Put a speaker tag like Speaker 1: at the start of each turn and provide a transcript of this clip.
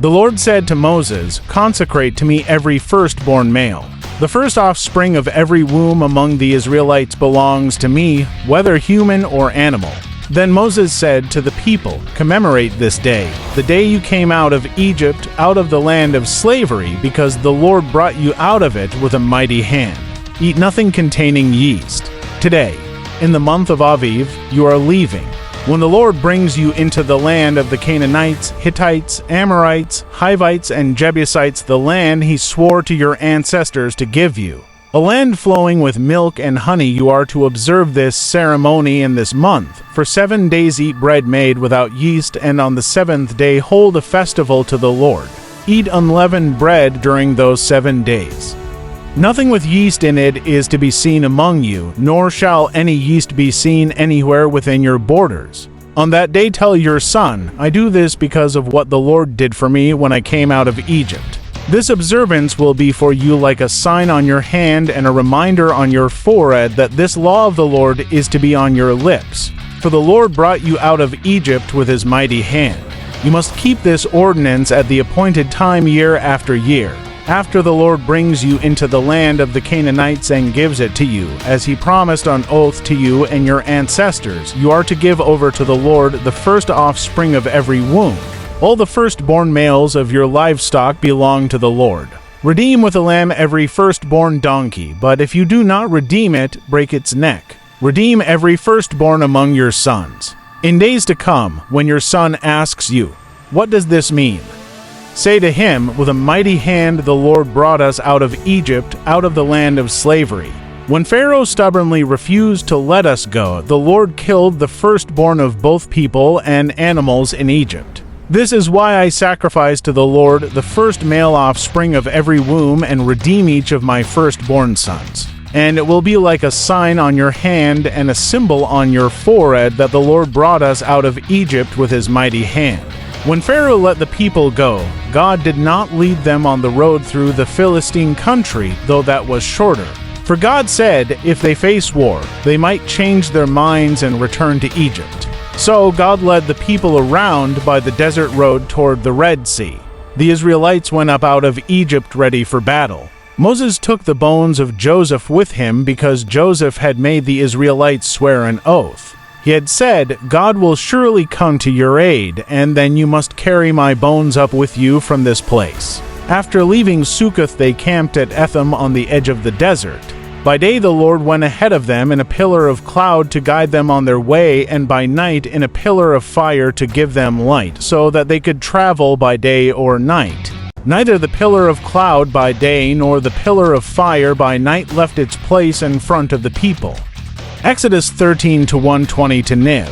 Speaker 1: The Lord said to Moses, "Consecrate to me every firstborn male. The first offspring of every womb among the Israelites belongs to me, whether human or animal." Then Moses said to the people, "Commemorate this day, the day you came out of Egypt, out of the land of slavery, because the Lord brought you out of it with a mighty hand. Eat nothing containing yeast. Today, in the month of Aviv, you are leaving. When the Lord brings you into the land of the Canaanites, Hittites, Amorites, Hivites, and Jebusites, the land he swore to your ancestors to give you, a land flowing with milk and honey, you are to observe this ceremony in this month. For 7 days eat bread made without yeast, and on the 7th day hold a festival to the Lord. Eat unleavened bread during those 7 days. Nothing with yeast in it is to be seen among you, nor shall any yeast be seen anywhere within your borders. On that day tell your son, I do this because of what the Lord did for me when I came out of Egypt. This observance will be for you like a sign on your hand and a reminder on your forehead that this law of the Lord is to be on your lips. For the Lord brought you out of Egypt with his mighty hand. You must keep this ordinance at the appointed time year after year. After the Lord brings you into the land of the Canaanites and gives it to you, as he promised on oath to you and your ancestors, you are to give over to the Lord the first offspring of every womb. All the firstborn males of your livestock belong to the Lord. Redeem with a lamb every firstborn donkey, but if you do not redeem it, break its neck. Redeem every firstborn among your sons. In days to come, when your son asks you, "What does this mean?" say to him, "With a mighty hand the Lord brought us out of Egypt, out of the land of slavery. When Pharaoh stubbornly refused to let us go, the Lord killed the firstborn of both people and animals in Egypt. This is why I sacrifice to the Lord the first male offspring of every womb and redeem each of my firstborn sons. And it will be like a sign on your hand and a symbol on your forehead that the Lord brought us out of Egypt with his mighty hand." When Pharaoh let the people go, God did not lead them on the road through the Philistine country, though that was shorter. For God said, if they face war, they might change their minds and return to Egypt. So God led the people around by the desert road toward the Red Sea. The Israelites went up out of Egypt ready for battle. Moses took the bones of Joseph with him because Joseph had made the Israelites swear an oath. He had said, "God will surely come to your aid, and then you must carry my bones up with you from this place." After leaving Succoth, they camped at Etham on the edge of the desert. By day the Lord went ahead of them in a pillar of cloud to guide them on their way, and by night in a pillar of fire to give them light, so that they could travel by day or night. Neither the pillar of cloud by day nor the pillar of fire by night left its place in front of the people. Exodus 13 to 120 to Niv.